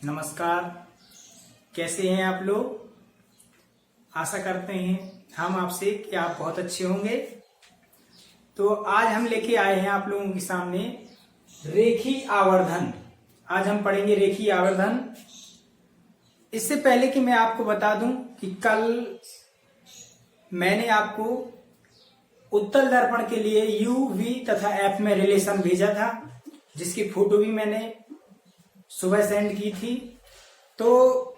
नमस्कार। कैसे हैं आप लोग? आशा करते हैं हम आपसे कि आप बहुत अच्छे होंगे। तो आज हम लेके आए हैं आप लोगों के सामने रेखी आवर्धन। आज हम पढ़ेंगे रेखी आवर्धन। इससे पहले कि मैं आपको बता दूं कि कल मैंने आपको उत्तल दर्पण के लिए यू वी तथा एफ में रिलेशन भेजा था, जिसकी फोटो भी मैंने सुबह सेंड की थी। तो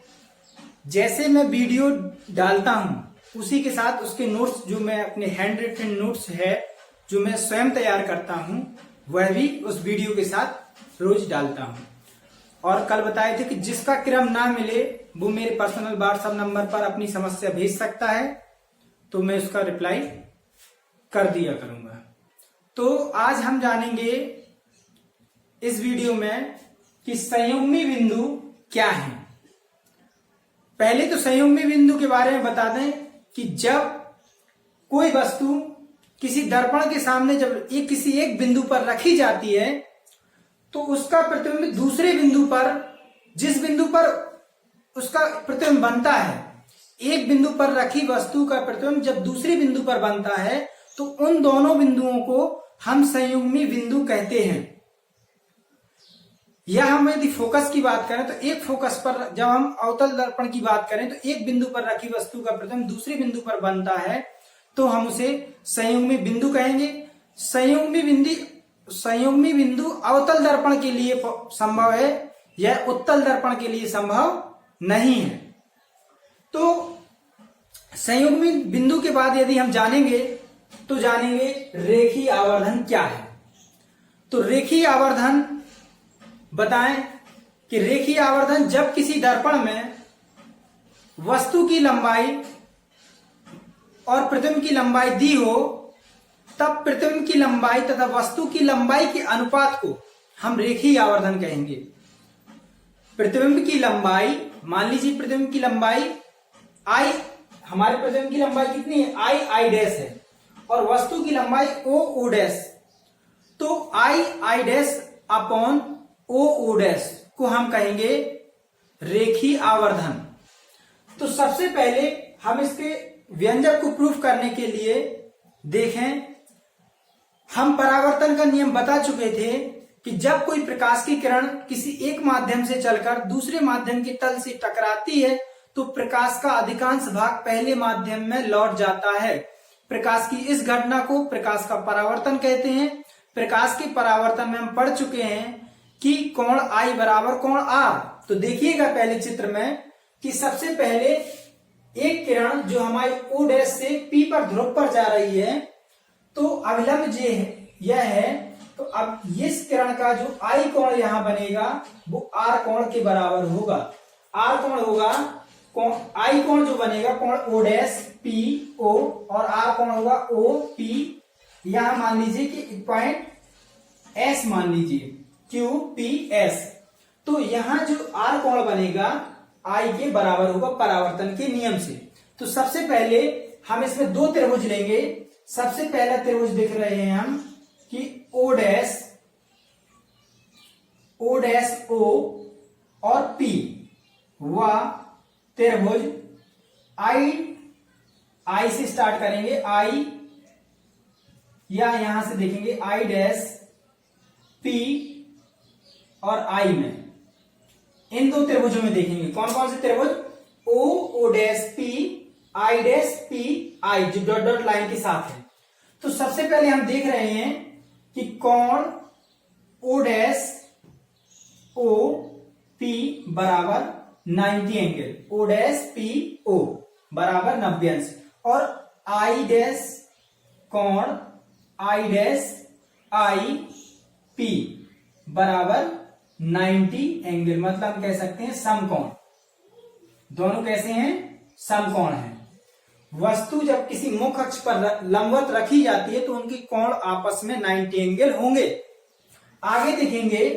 जैसे मैं वीडियो डालता हूं उसी के साथ उसके नोट्स, जो मैं अपने हैंड रिटन नोट्स है जो मैं स्वयं तैयार करता हूं, वह भी उस वीडियो के साथ रोज डालता हूं। और कल बताए थे कि जिसका क्रम ना मिले वो मेरे पर्सनल व्हाट्सएप नंबर पर अपनी समस्या भेज सकता है, तो मैं उसका रिप्लाई कर दिया करूंगा। तो आज हम जानेंगे इस वीडियो में कि संयुग्मी बिंदु क्या है। पहले तो संयुग्मी बिंदु के बारे में बता दें कि जब कोई वस्तु किसी दर्पण के सामने जब किसी एक बिंदु पर रखी जाती है तो उसका प्रतिबिंब दूसरे बिंदु पर, जिस बिंदु पर उसका प्रतिबिंब बनता है, एक बिंदु पर रखी वस्तु का प्रतिबिंब जब दूसरे बिंदु पर बनता है तो उन दोनों बिंदुओं को हम संयुग्मी बिंदु कहते हैं। या हम यदि फोकस की बात करें तो एक फोकस पर, जब हम अवतल दर्पण की बात करें तो एक बिंदु पर रखी वस्तु का प्रतिबिंब दूसरे बिंदु पर बनता है तो हम उसे संयुग्मी बिंदु कहेंगे। संयुग्मी बिंदु अवतल दर्पण के लिए संभव है, यह उत्तल दर्पण के लिए संभव नहीं है। तो संयुग्मी बिंदु के बाद यदि हम जानेंगे तो जानेंगे रेखी आवर्धन क्या है। तो रेखी आवर्धन बताएं कि रेखीय आवर्धन जब किसी दर्पण में वस्तु की लंबाई और प्रतिबिंब की लंबाई दी हो, तब प्रतिबिंब की लंबाई तथा वस्तु की लंबाई के अनुपात को हम रेखीय आवर्धन कहेंगे। प्रतिबिंब की लंबाई, मान लीजिए प्रतिबिंब की लंबाई आई, हमारे प्रतिबिंब की लंबाई कितनी है? आई डैश है, और वस्तु की लंबाई ओ डैश। तो I dash upon O dash को हम कहेंगे रेखीय आवर्धन। तो सबसे पहले हम इसके व्यंजक को प्रूफ करने के लिए देखें, हम परावर्तन का नियम बता चुके थे कि जब कोई प्रकाश की किरण किसी एक माध्यम से चलकर दूसरे माध्यम के तल से टकराती है तो प्रकाश का अधिकांश भाग पहले माध्यम में लौट जाता है। प्रकाश की इस घटना को प्रकाश का परावर्तन कहते हैं। प्रकाश के परावर्तन में हम पढ़ चुके हैं कि कोण I बराबर कोण R। तो देखिएगा पहले चित्र में कि सबसे पहले एक किरण जो हमारी O डैश से P पर ध्रुव पर जा रही है, तो अभिलंब यह है, तो अब इस किरण का जो I कोण यहां बनेगा वो R कोण के बराबर होगा। R कोण होगा, I कोण जो बनेगा कोण O डैश P O, और R कोण होगा O P। यहां मान लीजिए कि पॉइंट S मान लीजिए QPS। तो यहां जो R कोण बनेगा I के बराबर होगा परावर्तन के नियम से। तो सबसे पहले हम इसमें दो त्रिभुज लेंगे। सबसे पहला त्रिभुज देख रहे हैं हम कि O डैश O और P, वह त्रिभुज I से स्टार्ट करेंगे, I, या यहां से देखेंगे I डैश P और I में, इन दो त्रिभुजों में देखेंगे कौन कौन से त्रिभुज? O dash P, I dash P I, जो डॉट डॉट लाइन के साथ है। तो सबसे पहले हम देख रहे हैं कि कोण O डैश O P बराबर 90 angle, O dash P O बराबर 90 अंश, और I डैश कोण I डैश I P बराबर 90 एंगल, मतलब हम कह सकते हैं समकोण। दोनों कैसे हैं? समकोण हैं। वस्तु जब किसी मुख्य अक्ष पर लंबवत रखी जाती है तो उनकी कोण आपस में 90 एंगल होंगे। आगे देखेंगे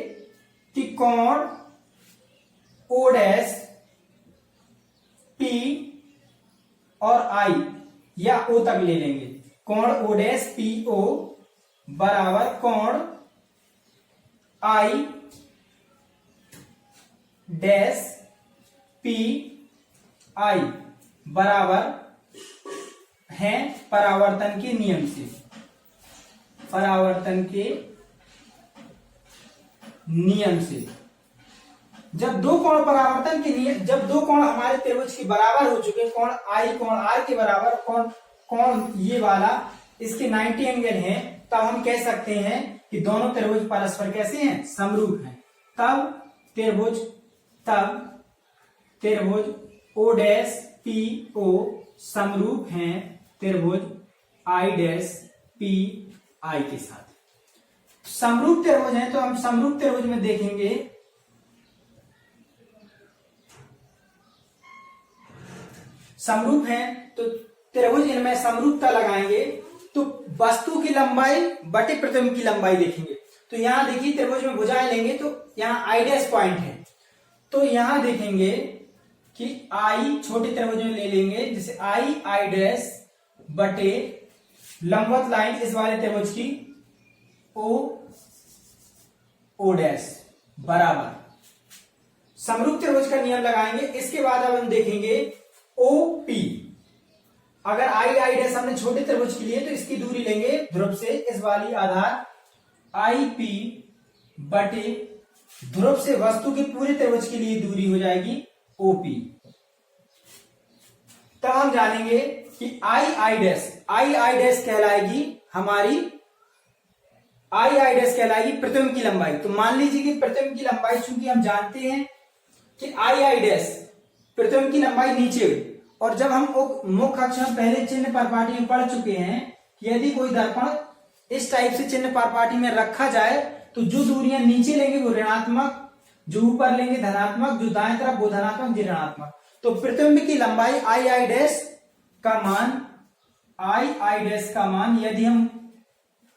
कि कोण O डैश P और I, या O तक ले लेंगे, कोण O डैश P O बराबर कोण I डैश पी आई बराबर है परावर्तन के नियम से, परावर्तन के नियम से। जब दो कोण परावर्तन के नियम, जब दो कोण हमारे त्रिभुज के बराबर हो चुके, कोण आई कोण आर के बराबर, कोण ये वाला इसके 90 एंगल है, तब हम कह सकते हैं कि दोनों त्रिभुज परस्पर कैसे हैं, समरूप हैं। तब त्रिभुज ओ डैश पी ओ समरूप हैं त्रिभुज आई डैश पी आई के साथ। समरूप त्रिभुज हैं तो हम समरूप त्रिभुज में देखेंगे समरूप हैं तो त्रिभुज इनमें समरूपता लगाएंगे तो वस्तु की लंबाई बटे प्रतिबिंब की लंबाई देखेंगे। तो यहां देखिए त्रिभुज में भुजाएं लेंगे तो यहां आई डैश पॉइंट है, तो यहां देखेंगे कि आई छोटे त्रिभुज में ले लेंगे, जैसे आई डैश बटे लंबवत लाइन इस वाले त्रिभुज की ओ डैश बराबर समरूप त्रिभुज का नियम लगाएंगे। इसके बाद अब हम देखेंगे ओपी। अगर आई डैश हमने छोटे त्रिभुज के लिए तो इसकी दूरी लेंगे ध्रुव से, इस वाली आधार आई पी बटे ध्रुव से वस्तु के पूरे त्रिभुज के लिए दूरी हो जाएगी ओपी। तब हम जानेंगे कि आई डैश कहलाएगी हमारी, आई डैश कहलाएगी प्रतिबिंब की लंबाई। तो मान लीजिए कि प्रतिबिंब की लंबाई, चूंकि हम जानते हैं कि आई डैश प्रतिबिंब की लंबाई नीचे हुई, और जब हम मुख्य अक्ष में पहले चिन्ह परपाटी में पढ़ चुके हैं कि यदि कोई दर्पण इस टाइप से चिन्ह परपाटी में रखा जाए तो जो दूरियां नीचे लेंगे वो ऋणात्मक, जो ऊपर लेंगे धनात्मक, जो दाएं तरफ वो धनात्मक, जो ऋणात्मक। तो प्रतिबिंब की लंबाई आई डैश का मान यदि हम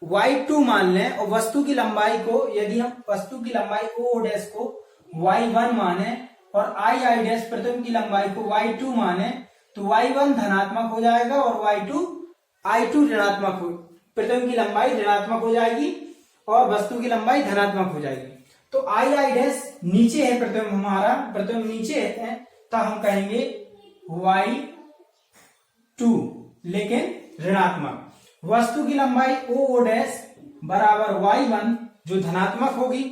y2 मान लें और वस्तु की लंबाई को, यदि हम वस्तु की लंबाई ओ डैश को y1 माने और आई डैश प्रतिबिंब की लंबाई को y2 माने तो y1 धनात्मक हो जाएगा और आई2 ऋणात्मक हो, प्रतिबिंब की लंबाई ऋणात्मक हो जाएगी और वस्तु की लंबाई धनात्मक हो जाएगी। तो आई डैश नीचे है, प्रतिबिंब हमारा प्रतिबिंब नीचे है, तब हम कहेंगे y2 लेकिन ऋणात्मक। वस्तु की लंबाई ओ डैश बराबर y1 जो धनात्मक होगी।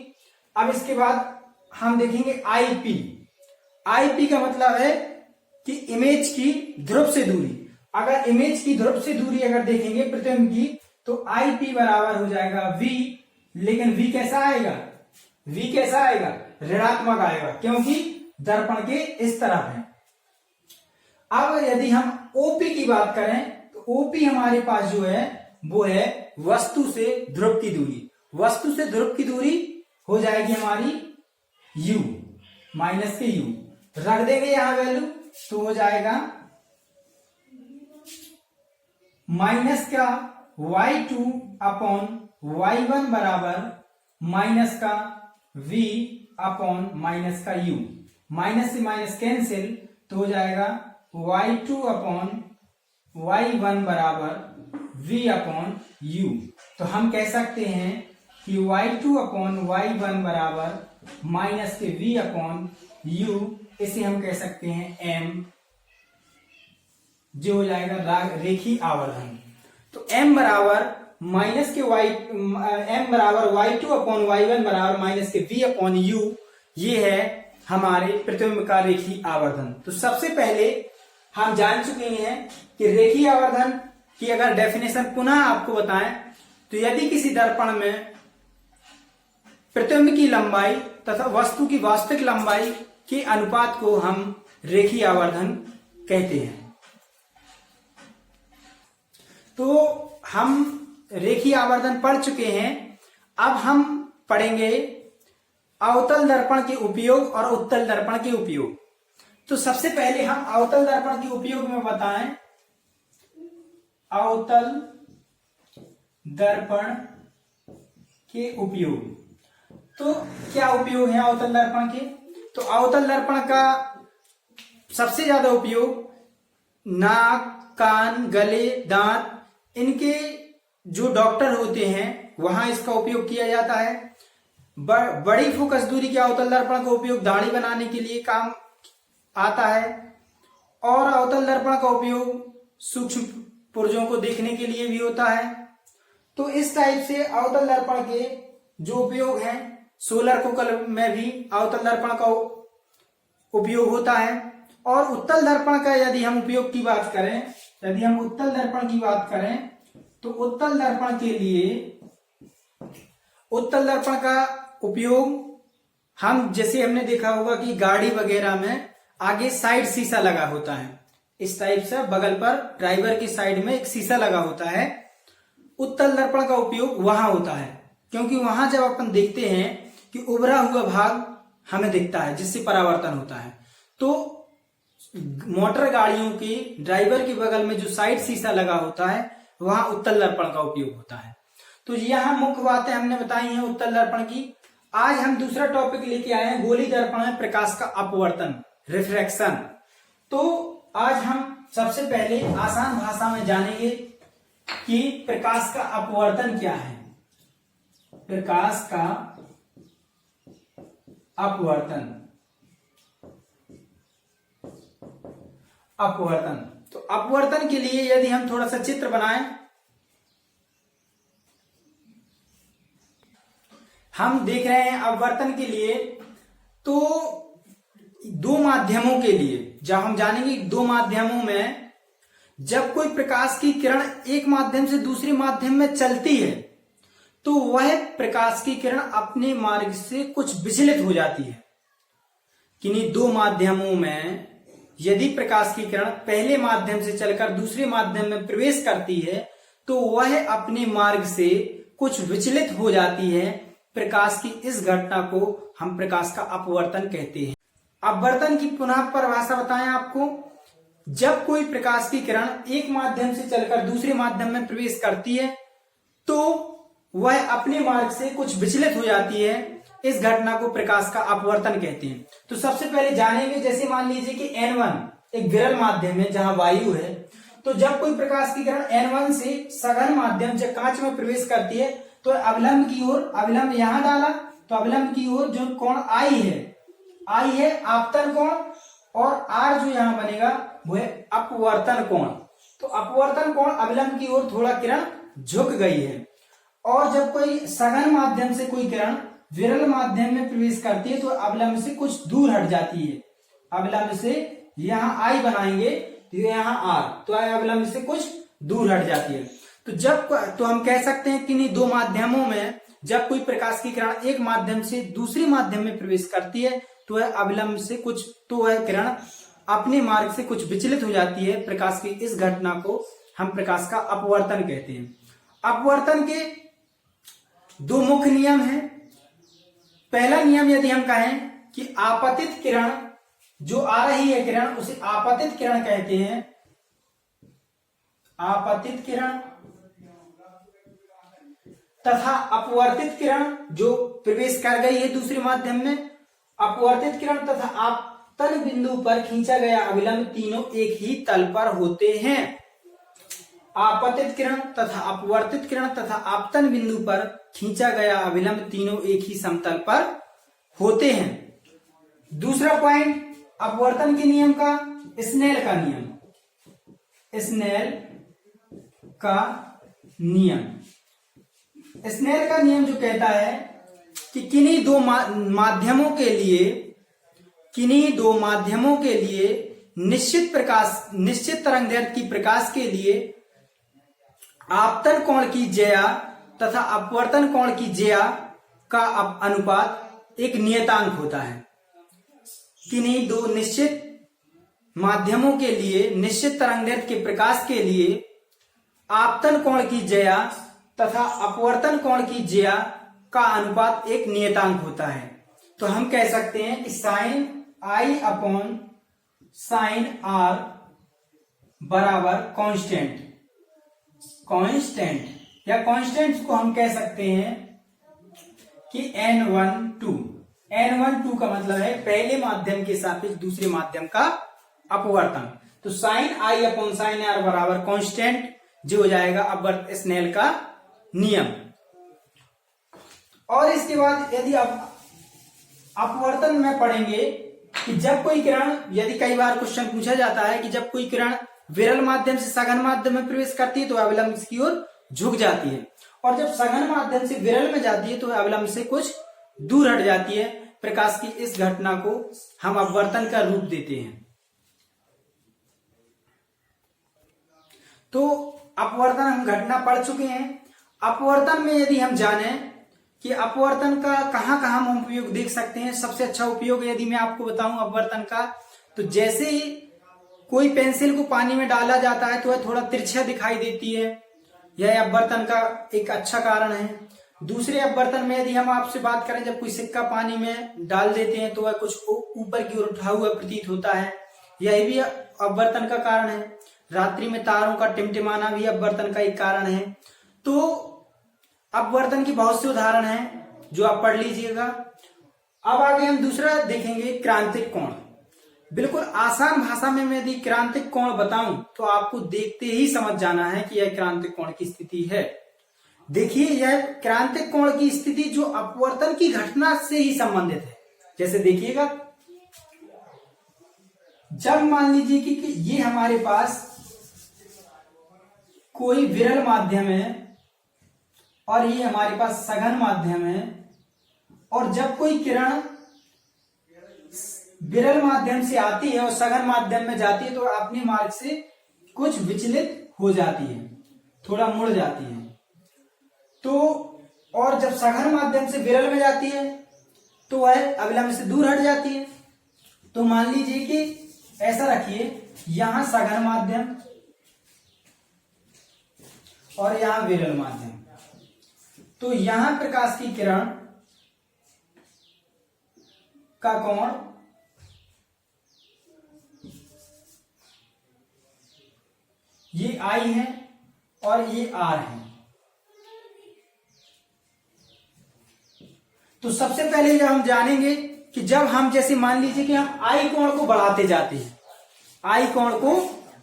अब इसके बाद हम देखेंगे आईपी का मतलब है कि इमेज की ध्रुव से दूरी। अगर इमेज की ध्रुव से दूरी अगर देखेंगे प्रतिबिंब की तो आईपी बराबर हो जाएगा v, लेकिन v कैसा आएगा, ऋणात्मक आएगा, क्योंकि दर्पण के इस तरफ है। अब यदि हम ओपी की बात करें तो ओपी हमारे पास जो है वो है वस्तु से ध्रुव की दूरी। वस्तु से ध्रुव की दूरी हो जाएगी हमारी u, माइनस के u रख देंगे यहां वैल्यू तो हो जाएगा माइनस का y2 अपॉन y1 बराबर माइनस का v अपॉन माइनस का u। माइनस से माइनस कैंसिल तो हो जाएगा y2 अपॉन y1 बराबर v अपॉन u। तो हम कह सकते हैं कि y2 अपॉन y1 बराबर माइनस के v अपॉन u, इसे हम कह सकते हैं m, जो हो जाएगा रेखीय आवर्धन। तो m बराबर माइनस के m बराबर y2 अपॉन y1 बराबर माइनस के v अपॉन u, ये है हमारे प्रतिबिंब का रेखीय आवर्धन। तो सबसे पहले हम जान चुके हैं कि रेखीय आवर्धन की अगर डेफिनेशन पुनः आपको बताएं तो यदि किसी दर्पण में प्रतिबिंब की लंबाई तथा वस्तु की वास्तविक लंबाई के अनुपात को हम रेखीय आवर्धन कहते हैं। तो हम रेखीय आवर्धन पढ़ चुके हैं। अब हम पढ़ेंगे अवतल दर्पण के उपयोग और उत्तल दर्पण के उपयोग। तो सबसे पहले हम अवतल दर्पण के उपयोग में बताएं। अवतल दर्पण के उपयोग, तो क्या उपयोग है अवतल दर्पण के? तो अवतल दर्पण का सबसे ज्यादा उपयोग नाक, कान, गले, दांत, इनके जो डॉक्टर होते हैं वहां इसका उपयोग किया जाता है। बड़ी फोकस दूरी के अवतल दर्पण का उपयोग दाढ़ी बनाने के लिए काम आता है और अवतल दर्पण का उपयोग सूक्ष्म पुर्जों को देखने के लिए भी होता है। तो इस टाइप से अवतल दर्पण के जो उपयोग हैं, सोलर कोकल में भी अवतल दर्पण का उपयोग होता है। और उत्तल दर्पण का यदि हम उपयोग की बात करें, यदि हम उत्तल दर्पण की बात करें तो उत्तल दर्पण के लिए उत्तल दर्पण का उपयोग हम जैसे हमने देखा होगा कि गाड़ी वगैरह में आगे साइड शीशा लगा होता है, इस टाइप से बगल पर ड्राइवर की साइड में एक शीशा लगा होता है। उत्तल दर्पण का उपयोग वहां होता है क्योंकि वहां जब अपन देखते हैं कि उभरा हुआ भाग हमें दिखता है जिससे परावर्तन होता है। तो मोटर गाड़ियों की ड्राइवर के बगल में जो साइड शीशा लगा होता है वहां उत्तल दर्पण का उपयोग होता है। तो यहाँ मुख्य बातें हमने बताई हैं उत्तल दर्पण की। आज हम दूसरा टॉपिक लेके आए हैं, गोली दर्पण में प्रकाश का अपवर्तन, रिफ्रैक्शन। तो आज हम सबसे पहले आसान भाषा में जानेंगे कि प्रकाश का अपवर्तन क्या है। प्रकाश का अपवर्तन, अपवर्तन। तो अपवर्तन के लिए यदि हम थोड़ा सा चित्र बनाएं, हम देख रहे हैं अपवर्तन के लिए तो दो माध्यमों के लिए जब हम जानेंगे दो माध्यमों में जब कोई प्रकाश की किरण एक माध्यम से दूसरे माध्यम में चलती है तो वह प्रकाश की किरण अपने मार्ग से कुछ विचलित हो जाती है। किन्हीं दो माध्यमों में यदि प्रकाश की किरण पहले माध्यम से चलकर दूसरे माध्यम में प्रवेश करती है तो वह अपने मार्ग से कुछ विचलित हो जाती है। प्रकाश की इस घटना को हम प्रकाश का अपवर्तन कहते हैं। अपवर्तन की पुनः परिभाषा बताएं आपको। जब कोई प्रकाश की किरण एक माध्यम से चलकर दूसरे माध्यम में प्रवेश करती है तो वह अपने मार्ग से कुछ विचलित हो जाती है। इस घटना को प्रकाश का अपवर्तन कहते हैं। तो सबसे पहले जानेंगे, जैसे मान लीजिए कि N1 एक विरल माध्यम है जहां वायु है, तो जब कोई प्रकाश की किरण N1 से सघन माध्यम से कांच में प्रवेश करती है तो अवलंब की ओर, अवलंब यहां डाला तो अवलंब की ओर जो कोण I है आपतन कोण, और R जो यहां बनेगा वो है अपवर्तन कोण। तो अपवर्तन कोण अवलंब की ओर थोड़ा किरण झुक गई है। और जब कोई सघन माध्यम से कोई किरण विरल माध्यम में प्रवेश करती है तो अवलंब से कुछ दूर हट जाती है। अवलंब से यहाँ I बनाएंगे तो यहाँ R, तो अवलंब से कुछ दूर हट जाती है। तो हम कह सकते हैं कि इन्हीं दो माध्यमों में जब कोई प्रकाश की किरण एक माध्यम से दूसरे माध्यम में प्रवेश करती है तो वह अवलंब से कुछ, तो वह किरण अपने मार्ग से कुछ विचलित हो जाती है। प्रकाश की इस घटना को हम प्रकाश का अपवर्तन कहते हैं। अपवर्तन के दो मुख्य नियम हैं। पहला नियम यदि हम कहें कि आपतित किरण जो आ रही है किरण उसे आपतित किरण कहते हैं। आपतित किरण तथा अपवर्तित किरण जो प्रवेश कर गई है दूसरे माध्यम में, अपवर्तित किरण तथा आपतन बिंदु पर खींचा गया अविलंब तीनों एक ही तल पर होते हैं। आपतित किरण तथा अपवर्तित किरण तथा आपतन बिंदु पर खींचा गया अविलंब तीनों एक ही समतल पर होते हैं। दूसरा पॉइंट अपवर्तन के नियम का, स्नेल का नियम। स्नेल का नियम, स्नेल का नियम जो कहता है कि किन्हीं दो माध्यमों के लिए निश्चित तरंगदैर्घ्य की प्रकाश के लिए आपतन कोण की ज्या तथा अपवर्तन कोण की ज्या का अनुपात एक नियतांक होता है। किन्हीं दो निश्चित माध्यमों के लिए निश्चित तरंगदैर्घ्य के प्रकाश के लिए आपतन कोण की ज्या तथा अपवर्तन कोण की ज्या का अनुपात एक नियतांक होता है। तो हम कह सकते हैं कि sine I upon sine R बराबर कांस्टेंट या कांस्टेंट को हम कह सकते हैं कि N12 का मतलब है पहले माध्यम के सापेक्ष दूसरे माध्यम का अपवर्तन। तो sine I upon sine R बराबर कांस्टेंट जो हो जाएगा अपवर्त स्नेल का नियम। और इसके बाद यदि आप अपवर्तन में पढ़ेंगे कि जब कोई किरण, यदि कई बार क्वेश्चन पूछा जाता है कि जब कोई किरण विरल माध्यम से सघन माध्यम में प्रवेश करती है तो अविलंब की ओर झुक जाती है, और जब सघन माध्यम से विरल में जाती है तो अविलंब से कुछ दूर हट जाती है। प्रकाश की इस घटना को हम अपवर्तन का रूप देते हैं। तो अपवर्तन हम घटना पढ़ चुके हैं। अपवर्तन में यदि हम जाने कि अपवर्तन का कहां कहां हम उपयोग देख सकते हैं, सबसे अच्छा उपयोग यदि मैं आपको बताऊं अपवर्तन का, तो जैसे ही कोई पेंसिल को पानी में डाला जाता है तो वह थोड़ा तिरछा दिखाई देती है, यह अपवर्तन का एक अच्छा कारण है। दूसरे अपवर्तन में यदि हम आपसे बात करें, जब कोई सिक्का पानी में डाल देते हैं तो वह कुछ ऊपर की ओर उठा हुआ प्रतीत होता है, यह भी अपवर्तन का कारण है। रात्रि में तारों का टिमटिमाना भी अपवर्तन का एक कारण है। तो अपवर्तन की बहुत से उदाहरण हैं जो आप पढ़ लीजिएगा। अब आगे हम दूसरा देखेंगे, क्रांतिक कोण। बिल्कुल आसान भाषा में मैं यदि क्रांतिक कोण बताऊं तो आपको देखते ही समझ जाना है कि यह क्रांतिक कोण की स्थिति है। देखिए, यह क्रांतिक कोण की स्थिति जो अपवर्तन की घटना से ही संबंधित है। जैसे देखिएगा, जब मान लीजिए कि ये हमारे पास कोई विरल माध्यम है और ये हमारे पास सघन माध्यम है, और जब कोई किरण विरल माध्यम से आती है और सघन माध्यम में जाती है तो अपने मार्ग से कुछ विचलित हो जाती है, थोड़ा मुड़ जाती है। तो और जब सघन माध्यम से विरल में जाती है तो वह अविलंब से दूर हट जाती है। तो मान लीजिए कि ऐसा रखिए, यहां सघन माध्यम और यहां विरल माध्यम, तो यहां प्रकाश की किरण का कोण ये I है और ये R है। तो सबसे पहले जब हम जानेंगे कि जब हम जैसे मान लीजिए कि हम I कोण को बढ़ाते जाते हैं, I कोण को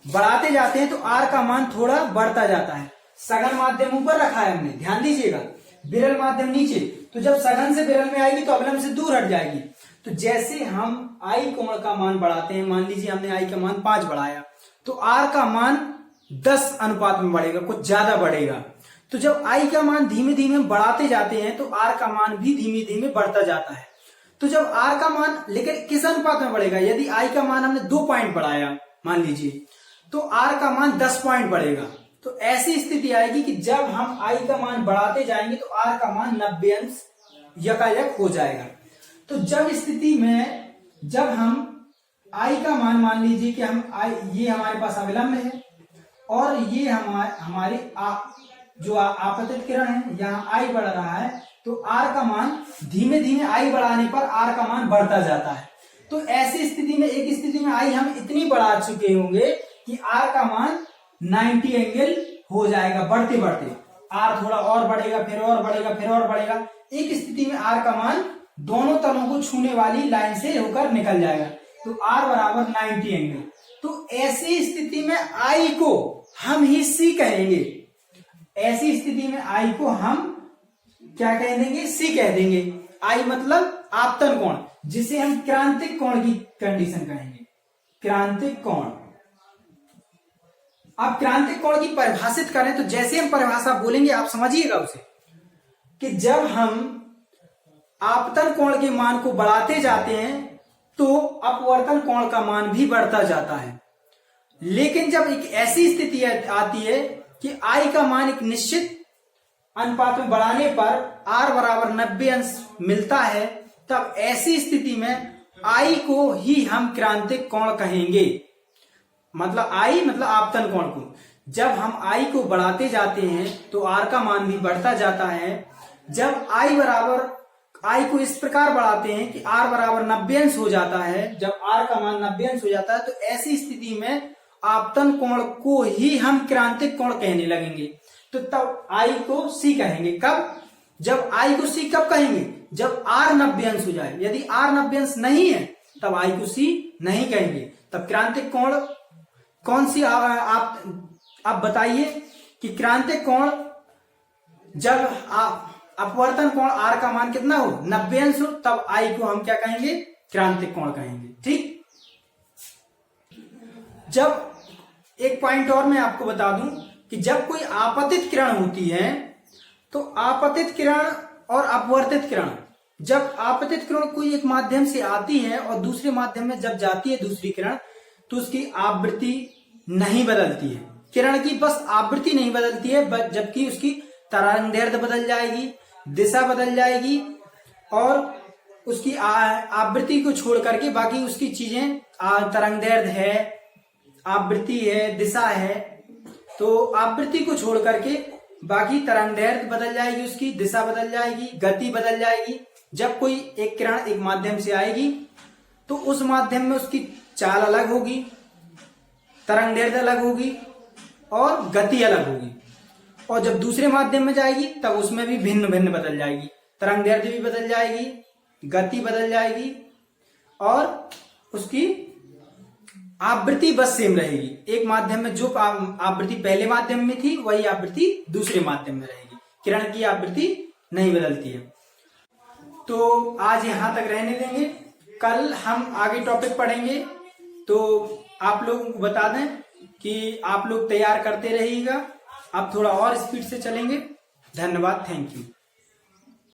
बढ़ाते जाते हैं तो R का मान थोड़ा बढ़ता जाता है। सघन माध्यम ऊपर रखा है हमने, ध्यान दीजिएगा, विरल माध्यम नीचे। तो जब सघन से विरल में आएगी तो अविलंब से दूर हट जाएगी। तो जैसे हम I कोण का मान बढ़ाते हैं, मान लीजिए हमने I का मान 5 बढ़ाया तो R का मान 10 अनुपात में बढ़ेगा, कुछ ज्यादा बढ़ेगा। तो जब I का मान धीमे धीमे बढ़ाते जाते हैं तो R का मान भी धीमे धीमे बढ़ता जाता है। तो जब R का मान, लेकिन किस अनुपात में बढ़ेगा, यदि I का मान हमने 2 पॉइंट बढ़ाया मान लीजिए तो R का मान 10 पॉइंट बढ़ेगा। तो ऐसी स्थिति आएगी कि जब हम I का मान बढ़ाते जाएंगे तो R का मान 90 अंश यकायक हो जाएगा। तो जब स्थिति में जब हम I का मान लीजिए कि हम ये हमारे पास अविलंब है और ये हमारी जो आपतित किरण है, यहाँ I बढ़ रहा है, तो R का मान धीमे धीमे I बढ़ाने पर R का मान बढ़ता जाता है। तो ऐसी स्थिति में, एक स्थिति में I हम इतनी बढ़ा चुके होंगे कि R का मान 90 एंगल हो जाएगा। बढ़ते बढ़ते R थोड़ा और बढ़ेगा, फिर और बढ़ेगा, फिर और बढ़ेगा। एक स्थिति में R का मान दोनों तलों को छूने वाली लाइन से होकर निकल जाएगा, तो R बराबर 90 एंगल। तो ऐसी स्थिति में I को हम ही C कहेंगे। ऐसी स्थिति में I को हम क्या कह देंगे, C कह देंगे। I मतलब आपतन कोण, जिसे हम क्रांतिक कोण की कंडीशन कहेंगे, क्रांतिक कोण। आप क्रांतिक कोण की परिभाषित करें तो जैसे हम परिभाषा बोलेंगे आप समझिएगा उसे, कि जब हम आपतन कोण के मान को बढ़ाते जाते हैं तो अपवर्तन कोण का मान भी बढ़ता जाता है। लेकिन जब एक ऐसी स्थिति आती है कि I का मान एक निश्चित अनुपात में बढ़ाने पर R बराबर 90 अंश मिलता है, तब ऐसी स्थिति में I को ही हम क्रांतिक कोण कहेंगे। मतलब I मतलब आपतन कोण को। जब हम I को बढ़ाते जाते हैं तो R का मान भी बढ़ता जाता है। जब I को इस प्रकार बढ़ाते हैं कि R बराबर 90 अंश हो जाता है, जब R का मान 90 अंश हो जाता है तो ऐसी स्थिति में आपतन कोण को ही हम क्रांतिक कोण कहने लगेंगे। तो तब I को C कहेंगे। कब? जब I को C कब कहेंगे, जब R 90 अंश हो जाए। यदि R 90 अंश नहीं है तब I को C नहीं कहेंगे। तब क्रांतिक कोण कौन सी आप बताइए कि क्रांतिक कोण जब अपवर्तन कोण आर का मान कितना हो 90 अंश हो, तब आई को हम क्या कहेंगे क्रांतिक कोण कहेंगे। ठीक। जब एक पॉइंट और मैं आपको बता दूं कि जब कोई आपतित किरण होती है तो आपतित किरण और अपवर्तित किरण, जब आपतित किरण कोई एक माध्यम से आती है और दूसरे माध्यम में जब जाती है दूसरी किरण, तो उसकी आवृत्ति नहीं बदलती है। किरण की बस आवृत्ति नहीं बदलती है, जबकि उसकी तरंगदैर्घ्य बदल जाएगी, दिशा बदल जाएगी और उसकी आवृत्ति को छोड़ करके बाकी उसकी चीजें, तरंगदैर्घ्य है, आवृत्ति है, दिशा है, तो आवृत्ति को छोड़ करके बाकी तरंगदैर्घ्य बदल जाएगी, उसकी दिशा बदल जाएगी, गति बदल जाएगी। जब कोई एक किरण एक माध्यम से आएगी तो उस माध्यम में उसकी चाल अलग होगी, तरंगदैर्घ्य अलग होगी और गति अलग होगी, और जब दूसरे माध्यम में जाएगी तब उसमें भी भिन्न भिन्न बदल जाएगी, तरंगदैर्घ्य भी बदल जाएगी, गति बदल जाएगी और उसकी आवृत्ति बस सेम रहेगी। एक माध्यम में जो आवृत्ति पहले माध्यम में थी वही आवृत्ति दूसरे माध्यम में रहेगी, किरण की आवृत्ति नहीं बदलती है। तो आज यहां तक रहने देंगे, कल हम आगे टॉपिक पढ़ेंगे। तो आप लोगों को बता दें कि आप लोग तैयार करते रहिएगा, आप थोड़ा और स्पीड से चलेंगे। धन्यवाद, थैंक यू।